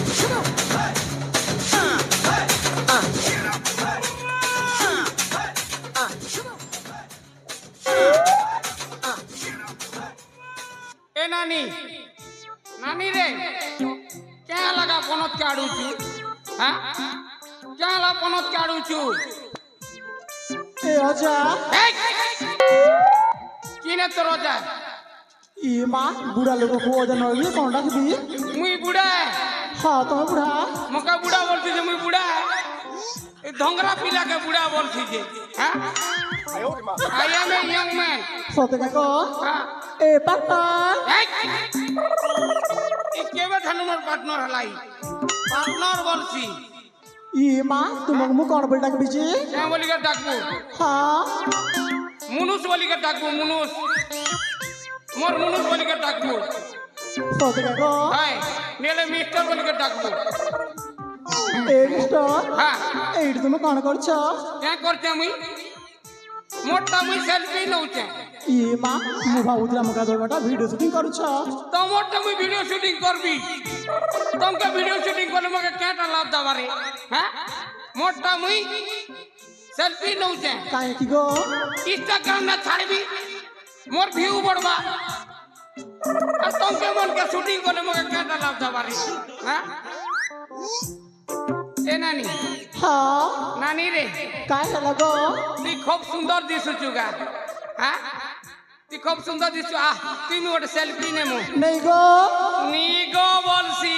ए नानी नानी रे क्या लगा पनत काढू छू हां क्या लगा पनत काढू छू ए अजा किने तो रोजा ई मां बुढ़ा लोग को अजा नई कोन डाकबी मुई बुढ़ा हां तुम बुढ़ा मका बुढ़ा बोलती जे मुई बुढ़ा ए धंगरा पिला के बुढ़ा बोलती जे हां I am a young man सते को हां ए पार्टनर ए केबे धनुमर पार्टनर हलाई पार्टनर बोलसी ई मां तुम मु कोन बोल डाकबी जी क्या बोली के डाकबू हां मुनुस बोली के डाकबू मुनुस मोर मुनुस बोली के डाकबू सते को हाय नेले मिस्टर बोली के डाकबू ए मिस्टर हां एड तुम कोन करछ क्या करते मुई मोटा मुई सेल्फी नउचे ई मां मु भाउतला मका दोटा वीडियो शूटिंग करछ तो मोटा मुई वीडियो शूटिंग करबी तुमके वीडियो शूटिंग करले मके केटा लाभ दबारे हां मोटा मुई सेल्फी नउचे काहे की गो इंस्टाग्राम ना छाड़बी मोर व्यू बढ़बा और तुमके मन के शूटिंग करले मके केटा लाभ दबारे हां ए नानी हां नानी रे काहे लगो ती खूब सुंदर दिसुचुगा हां ती खूब सुंदर दिसु आ तुमी ओटे सेल्फी नेमु नहीं गो नी गो बोलसी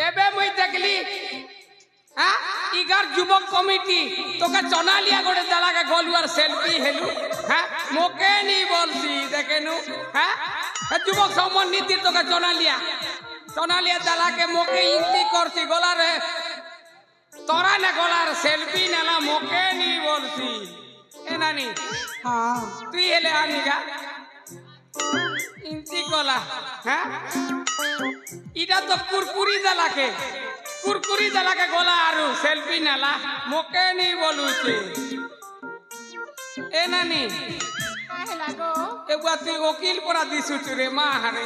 एबे मुई देखली हां इगार युवक कमिटी तोके चना लिया गोटे दला के गोलुआर सेल्फी हेलु हां मोके नी बोलसी देखेनु हां युवक सम्मान नीति तोके चना लिया दला के मोके इंती करसी गोला रे तोरा ने गोलार सेल्फी नेला मोके नी बोलसी ए नानी हां तू हेले आनिगा इंती कोला हां इटा तो कुरकुरी दला के गोला आरु सेल्फी नेला मोके नी बोलुचे ए नानी काहे लागो ए बाती वकील परा दिसुच रे मा हरे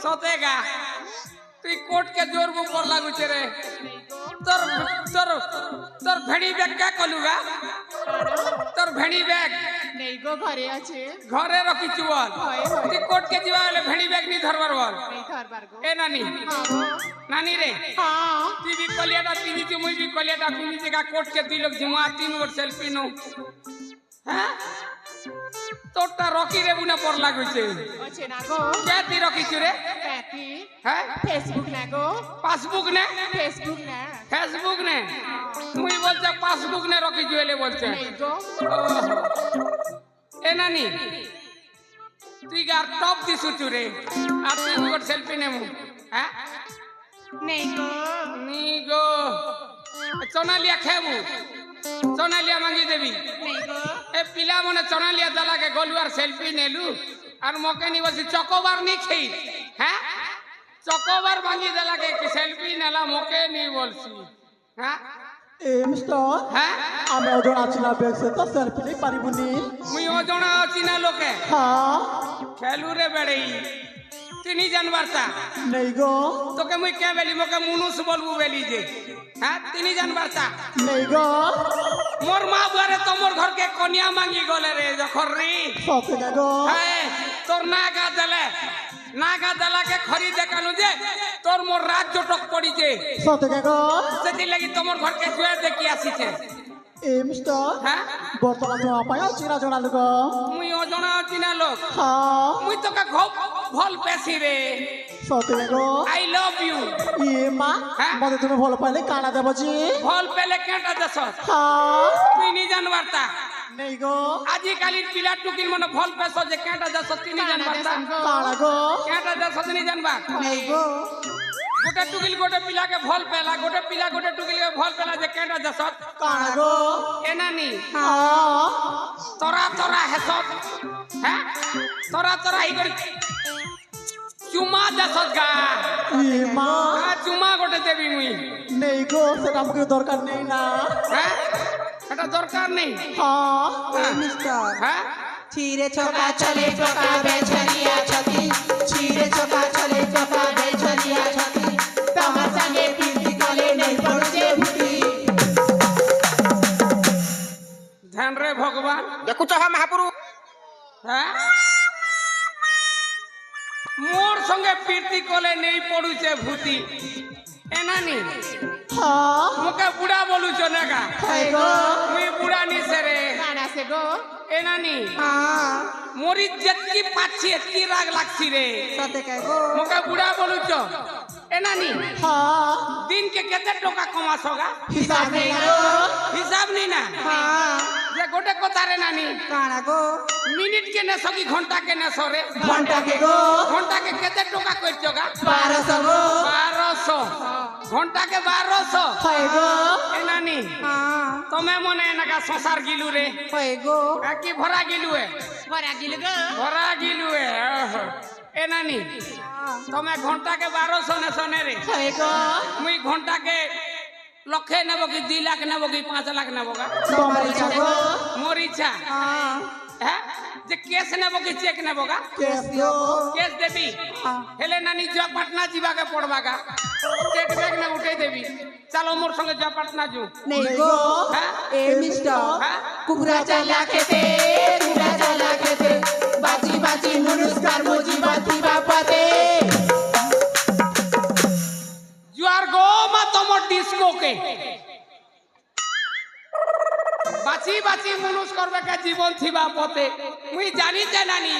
सतेगा तू कोर्ट के जोर को पर लागुचे रे तोर भेड़ी बैग क्या कलुगा तोर भेड़ी बैग नहीं गो घरे আছে घरे रखी चुवल ती कोर्ट के जीवा वाले भेड़ी बैग नी धरबर बोल नहीं घरबार गो ए नानी नानी रे हां ती भी कलियाटा ती भी मुई भी कलियाटा पिनी जगह कोर्ट के दी लोग जिमा 3 और सेल्फी नो हां तोटा रखी रे बुना पर लागुचे আছে না গো क्या ती रखी छु रे কাকি हैं ফেসবুক না গো पासबुक ने ফেসবুক না फेसबुक ने मुई बोलते पासबुक ने रखी जुएले बोलते नहीं गो ए नानी তুই গার টপ দিছুচু রে আর তুই গোট সেলফি নেমু হ্যাঁ नहीं गो নি গো চনালিয়া খেবু চনালিয়া মাগি দেবি नहीं गो এ পিলা মনে চনালিয়া দালাকে গলুয়ার সেলফি নেলু আর মকে নি বসি চকোবার নি খেই হ্যাঁ চকোবার মাগি দালাকে কি সেলফি নেলা মকে নি বলছি হ্যাঁ ए मिस्टर হ্যাঁ আমি ওজন আছি না ব্যাগ সে তো সেলফি নেই পারিবুনি মুই ওজনা আছি না লোকে हां খেলু রে বেড়েই তিনি জানবারতা नहीं गो তোকে মুই কে বেলি মকে মুনুস বলবু বেলি যে হ্যাঁ তিনি জানবারতা नहीं गो মোর মা বুয়ারে তোমার ঘরকে কনিয়া মাঙ্গি গলে রে যখন রে सते गो হ্যাঁ তোর নাগা দেলাকে খরি দেখালু যে তোর মোর রাত জটক পড়িছে सते गो সেটি লাগি তোমার ঘরকে জুয়ে দেখি আসিছে ए मिस्टर হ্যাঁ বর্তমান তো আপায় চিরা জনা লোক মুই অজনা আছি না লোক हां মুই তোকে খুব ভাল পেছি রে सते गो আই লাভ ইউ ए মা হ্যাঁ? মতে তুমি ভালো পাইলে কানা দেব জি ভাল পেলে কেটা দেশ हां তুই নি জানবারতা नहीं गो আজিকালি পিলা টুকিল মনে ভাল পেছ যে কেটা দেশ তুই নি জানবারতা काना गो কেটা দেশ নি জানবা नहीं गो গোটে টুকিল গোটে পিলাকে ভাল পেলা গোটে পিলা গোটে টুকিলকে ভাল পেলা যে কেটা দেশ काना गो এ নানি हां তোরা হেস হ্যাঁ তোরা ই করি চুমা দেশ গা ए মা চুমা গোটে দেবি মুই नहीं गो সেটা আমাকে দরকার নেই না হ্যাঁ এটা দরকার নেই हां मिस्टर হ্যাঁ छिरे छोका चले छोका बेचलिया छती छिरे छोका चले छोका बेचलिया छती तमा संगे নেই পড়ুছে ভূতি এ নানি হ্যাঁ মুখে বুড়া বলুছ না গা হয় গো মুই বুড়া নিছে রে কানা সে গো এ নানি হ্যাঁ মরি যেতকি পাচ্ছি এতকি রাগ লাগছি রে সতে কে গো মুখে বুড়া বলুছ এ নানি হ্যাঁ দিনকে কেতে টাকা কমাছ গা হিসাব নেই গো হিসাব নি না হ্যাঁ যে গোটে কথা রে নানি কানা গো মিনিট কে নেছ কি ঘন্টা কে নেছ রে ঘন্টা কে গো ঘন্টা কে কেতে টাকা কইছ গা 1200 গো 1200 ঘন্টা কে 1200 হয় গো এ নানি হ্যাঁ তুমি মনে এনাকা সংসার গিলু রে হয় গো কি ভরা গিলু এ ভরা গিল গো ভরা গিলু এ এ নানি তুমি ঘন্টা কে 1200 নেছ নে রে হয় গো মুই ঘন্টা কে লক্ষে নেব কি 2 লাখ নেব কি 5 লাখ নেব গা তোমার ইচ্ছা গো মোর ইচ্ছা হ্যাঁ হ্যাঁ যে কেস নেব কি চেক নেব গা কেস গো কেস দেবি হ্যাঁ হেলে নানি যা পাটনা যাবাকে পড়বা গা চেক ব্যাগ না উঠে দেবি চলো মোর সঙ্গে যা পাটনা যু নেই গো হ্যাঁ এ মিস্টার হ্যাঁ কুকুরা চালা খেতে কুকুরা চালা খেতে বাজি বাজি মুনুস্কার মুজি বাতি বাপাতে जुआर गो मा तमर डिस्को के बाची बाची मनुष्य करबे के जीवन थिबा पते मुई जानी जे नानी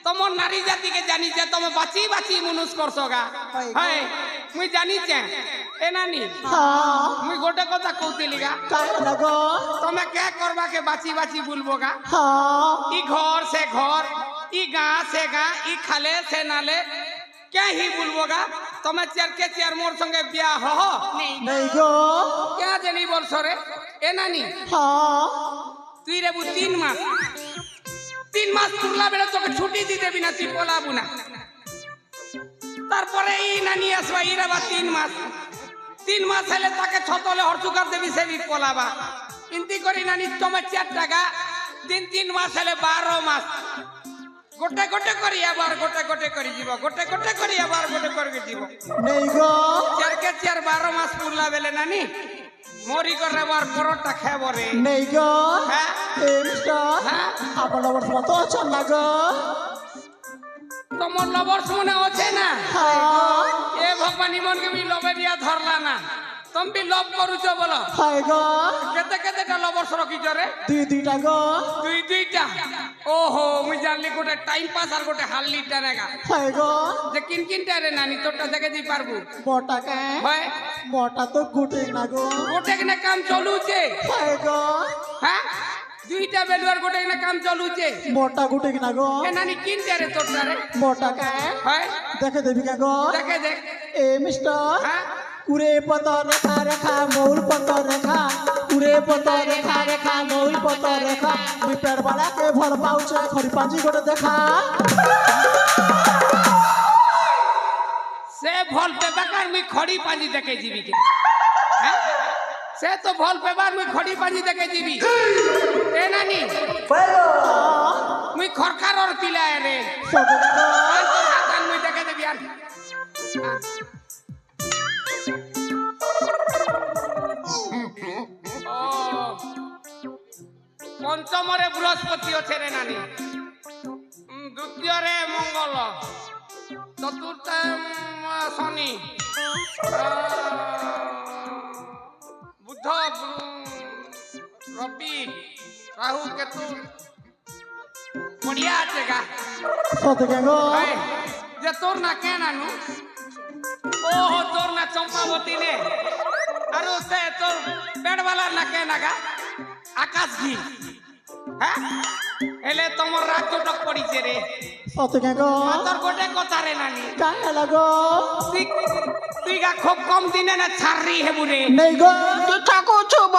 तमर नारी जाति के जानी जे तुम बाची बाची मनुष्य करसोगा है मुई जानी जे ए नानी হ্যাঁ मुई गोटे कथा कहतिलिगा কানা গো तमे क्या करबा के बाची बाची बोलबोगा হ্যাঁ ई घर से घर ई गां से गां ई खाले से नाले क्या ही बोलबोगा तमे चेर के चेर मोर संगे ब्याह हो নেই গো क्या जनी बोल सरे ए नानी হ্যাঁ তুই রে 3 মাস 3 মাস পুরলা বেলা তোকে ছুটি দিতে বিনা তুই পলাবু না তারপরে এই নানি আসবা ইরা বা 3 মাস হলে তাকে ছতলে হরচুকার দেবি সেবি পলাবা ইন্তি করি নানি তোমার 4 টাকা দিন 3 মাস হলে 12 মাস গোটে গোটে করি আবার গোটে গোটে করি যাব গোটে গোটে করি আবার গোটে করে যাব নেই গো চার কে চার 12 মাস পুরলা বেলে নানি মরি করে বার পরোটা খাবো রে নেই গো হ্যাঁ এ মিস্টার হ্যাঁ আপনার অবস্থা তো অচল না গো তোমার লবর্ষ মনে আছে না হ্যাঁ এ ভগবান ইমন কে বি লবে দিয়া ধরলা না তুমি বি লব করুছ বলো হয় গো কেতে কেতেটা লবর্ষ রখিছ রে দুইটা গো দুইটা ওহো মুই জানলি গোটে টাইম পাস আর গোটে হাল্লি টানেগা হয় গো যে কিন কিনটা রে নানি তোরটা দেখে দি পারবু বটা কে হয় বটা তো গুটে না গো গোটে কিনে কাম চলুছে হয় গো হ্যাঁ দুইটা বেলুয়ার গোটে কিনে কাম চলুছে বটা গুটে না গো এ নানি কিনটা রে তোরটা রে বটা কে হয় দেখে দেবি কে গো দেখে দেখ এ মিস্টার হ্যাঁ কুরে পতর রেখা রেখা মৌল পতর রেখা কুরে পতর রেখা রেখা মৌল পতর রেখা মুই পেট বালা के भर पाउछे खरी पाजी गोटे देखा से भल पेबाकार मुई खड़ी पाजी देखे जीवी के हैं से तो भल पेबार मुई खड़ी पाजी देखे जीवी ए नानी मुई खरकार और पिला रे सब गो आन तो हाथान मुई देखे देबी आन पंचमरे बृहस्पति अच्छे रे नानी द्वितीय रे मंगल चतुर्थ शनि बुध रवि राहु केतु बढ़िया আছে গা सत गो ভাই যে তোর না কেন আনু ওহো তোর না চম্পাবতী নে আর সে তোর পেটওয়ালা না কেন আগা আকাশ ঘি হ্যাঁ এলে তোমার রাজ্যটক পড়িছে রে सत गो তোর গোটে কথা রে নানি काय लगो তুই তুই গা খুব কম দিনে না ছাড়রি হেবু রে नहीं गो ঠাকুর ছুব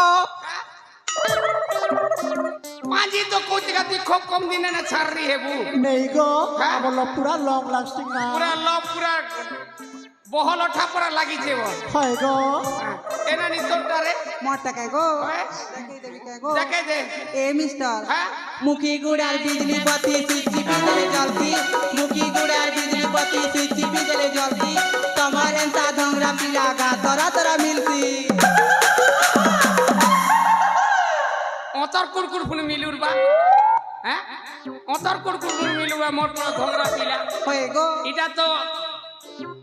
মাঝি তো কইতে গা তুই খুব কম দিনে না ছাড়রি হেবু नहीं गो हाँ? बोलो पूरा लॉन्ग लास्टिंग ना পুরা লব পুরা বহল ওঠা পুরা লাগিছে বল है गो এ নানি তোরটা রে মোটা কে গো হ্যাঁ? দেখে দেবি কে গো দেখে দে এ মিস্টার হ্যাঁ মুখি গুড়ার বিজলি বাতি সুইচি বিজলে জ্বলতি মুখি গুড়ার বিজলি বাতি সুইচি বিজলে জ্বলতি তোমার এন্তা ধংরা পিলা গা তরা তরা মিলতি অতর কুরকুর ফুল মিলুর বা হ্যাঁ অতর কুরকুর ফুল মিলুবা মোর পুরো ধংরা পিলা হয়ে গো এটা তো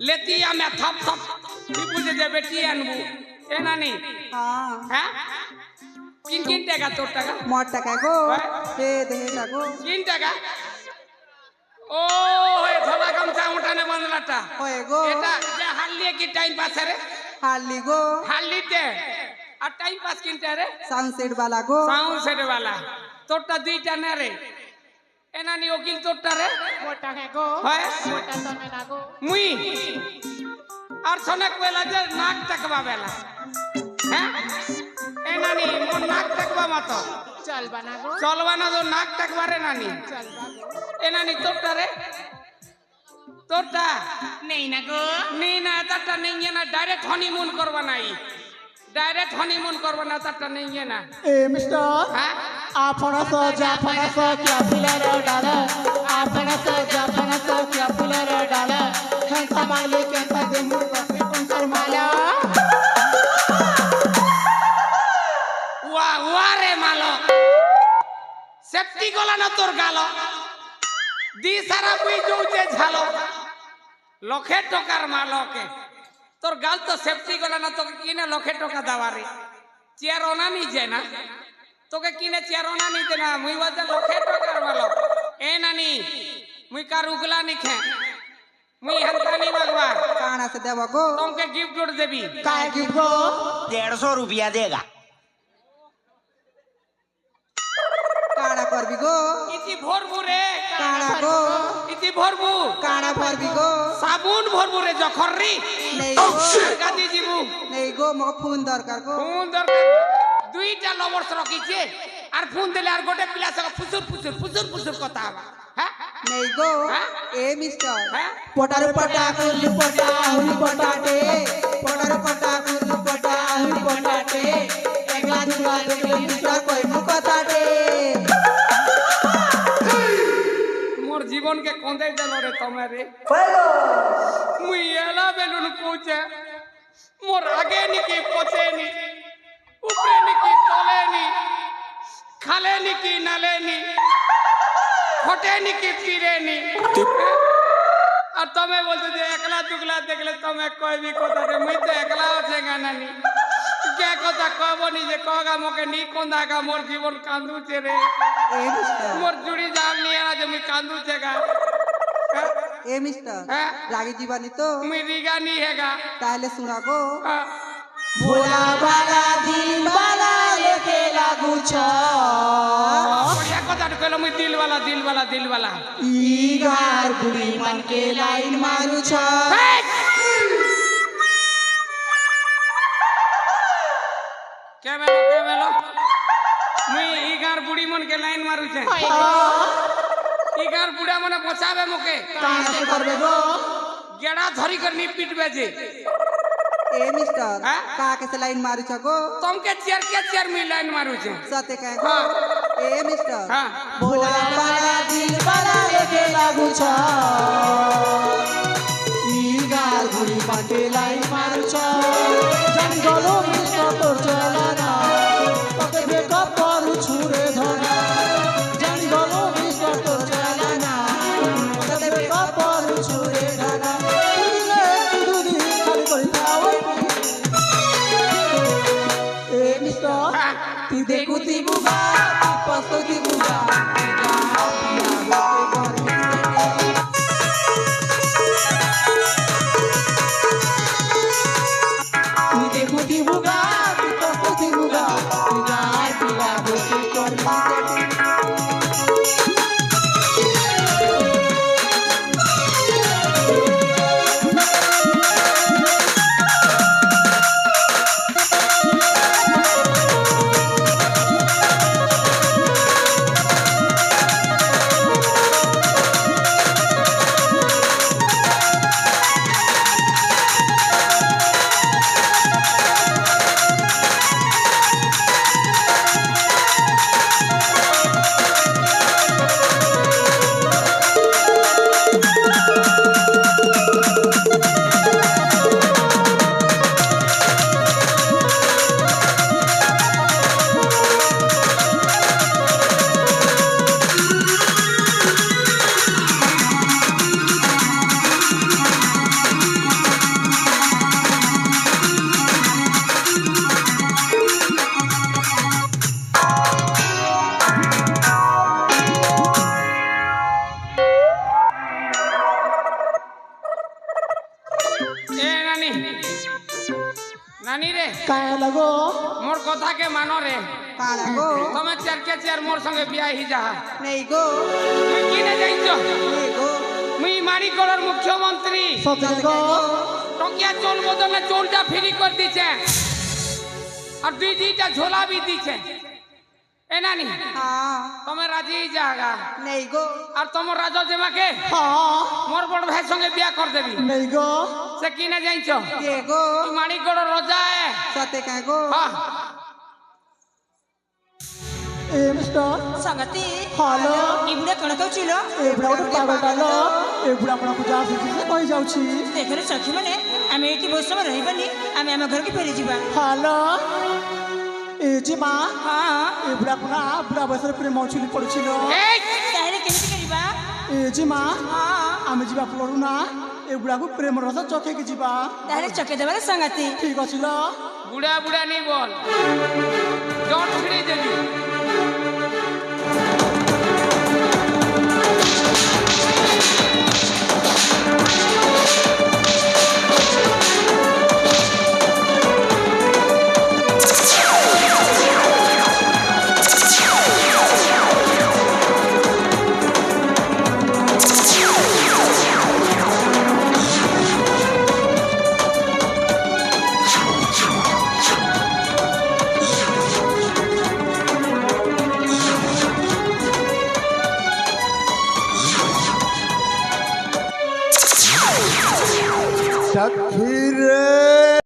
लेती मैं थप थप बुझे जे बेटी आनबू ए नानी হ্যাঁ হ্যাঁ কিন কিন টাকা তোর টাকা মোর টাকা গো দে দেহে টাকা কিন টাকা ও হে ধলা গামছা উঠানে বাঁধলাটা হয়ে গো এটা যে হারলিয়ে কি টাইম পাস রে হারলি গো হারলিতে আর টাইম পাস কিনতে রে সানসেট বালা গো সাউন্ড সেট वाला তোরটা দুইটা না রে এ নানি ও কিন তোরটা রে মোটা হে গো হয় মোটা তমে না গো মুই আর সনেক বেলা যে নাক টাকবা বেলা হ্যাঁ এ নানি মোর নাক টাকবা মত চলবা না গো চলবা না তো নাক টাকবা রে নানি চলবা গো এ নানি তোরটা রে তোরটা নেই না গো নেই না তারটা নেই না ডাইরেক্ট হনিমুন করবা নাই ডাইরেক্ট হনিমুন করবা না তারটা নেই না ए मिस्टर হ্যাঁ आपणस जाफणस क्या फुलर डाल आपणस जाफणस क्या फुलर डाल हंसा मागले केंता देहू रफे पंकर माला ওয়া ওয়া রে মালো সেফটি গলা না তোর গালো দি সারা বুই যৌতে ঝালো লক্ষে টাকার মালকে তোর গাল তো সেফটি গলা না তোকে কিনে লক্ষে টাকা দাওয়ারে চেয়ার ওনা নিছে না তোকে কিনে চেয়ার ওনা নিতে না মুই বাজে লক্ষে টাকার মালো এ নানি মুই কার উগলা নিখে মুই হন্তানি মাগবা কানা সে দেব গো তোমকে गिफ्ट जोड़ देबी काय गिफ्ट गो 150 रुपया देगा কানা করবি গো ইতি ভরবু রে কানা গো ইতি ভরবু কানা ভরবি গো সাবুন ভরবু রে জখরি নেই গো গাদি দিবু নেই গো মোক ফোন দরকার গো ফোন দরকার দুইটা লবর্স রকিছে আর ফোন দিলে আর গোটে পিলা সঙ্গে ফুসুর ফুসুর ফুসুর ফুসুর কথা হবা হ্যাঁ নেই গো হ্যাঁ? এ মিস্টার হ্যাঁ पटार पटा कुल्लू पटा हुली पटाटे পটার পটা কুলু পটা हुली पटाटे একলা দুলা দেখলে মিস্টার কই মু কথাটে মোর জীবনকে কন্দাই দেল রে তুমি রে মুই এলা বেলুন পৌঁছে মোর আগে নিকি পছে নি উপরে নিকি তলে নি খালে নিকি নালে নি ফটে নিকি পিরে নি আর তুমি বলছো যে একলা দুগলা দেখলে তুমি কইবি কথা রে মুই তো একলা আছে গানানি কে কথা কব নি যে কগা মোকে নি কোন্দাগা মোর জীবন কান্দুছে রে এ মিস্টার মোর জুড়ি জান নিয়ে আজ আমি কান্দুছে গা এ মিস্টার হ্যাঁ রাগি জীবানি তো মুই রিগা নি হেগা তাহলে শুনা গো হ্যাঁ। भोला बाला दिल बाला लेके लागू छ बढ़िया কথা কইলো মুই দিলওয়ালা দিলওয়ালা দিলওয়ালা ईगार बुढ़ी मन के लाइन मारू छ কে মেলো মুই ইগার বুড়ি মন কে লাইন মারুছে হয় গো ইগার বুড়া মনে বচাবে মোকে कहाँ से करबे गो গেড়া ধরি করে নি পিটবে যে এ মিস্টার হ্যাঁ? কাকে সে লাইন মারি ছ গো তোমকে চেয়ার মি লাইন মারুছে সতে কে গো এ মিস্টার হ্যাঁ भोला बाला दिल बाला लेके लागू छ ईगार बुढ़ी मन के लाइन मारू छ जंगलो मिस्ट तोर चलना तते बेकअप करू छुरे धना जंगलो मिस्ट तोर चलना तते बेकअप करू छुरे धना दुदी खाली करी थावे ए मिस्टर ती देखू ती बुगा ती पस्तो ती बुगा ती देखू ती बुगा ती पस्तो ती बुगा ती गार पिला होके कर নানি রে কায় লাগো মোর কথা কে মানো রে কাড়া গো তুমি চার কে চার মোর সঙ্গে বিয়া হি যা নেই গো তুই কি না যাইছো নেই গো মুই মানিকগড়ের মুখ্যমন্ত্রী সত্যি গো টকিয়া চোল বদলে চোলটা ফ্রি করে দিছে আর দুইটা ঝোলা भी দিছে এ নানি হ্যাঁ তুমি রাজি যাগা নেই গো আর তোমার রাজা জেমাকে হ্যাঁ মোর বড় ভাই সঙ্গে বিয়া কর দেবি নেই গো সে কি না যাইছো কে গো তুই মানিকগড়ের রাজা সতে কা গো হ্যাঁ এ মিস্টার संगति হ্যালো इबुड़े कण कहूचिलो এবড়া ଗୋଟେ ପାଗଳଟାଲ এবড়ା ଆପଣଙ୍କୁ ଯାହା ଶିଖିছে କହି ଯାଉଛି देखरे सखी माने आमे एठी बहुत समय रहिबानी आमे आम घर के फेरी जीवा ହ୍ୟାଲୋ ଏ ଯେ ମା हां এবড়াକୁ ନା ବୁଢ଼ା ବୟସରେ ପ୍ରେମ ଛୁଲି ପଡୁছিল এই ताहले केमिति करिबा ଏ ଯେ ମା हां ଆମେ ଯିବା ପଡୁ ନା এবড়াକୁ ପ୍ରେମ ରସ ଚଖେଇକି ଯିବା ताहले चके देबारे संगति ଠିକ ଅଛି ଲ বুড়া বুড়া নি বল জট ছিড়ে দেবি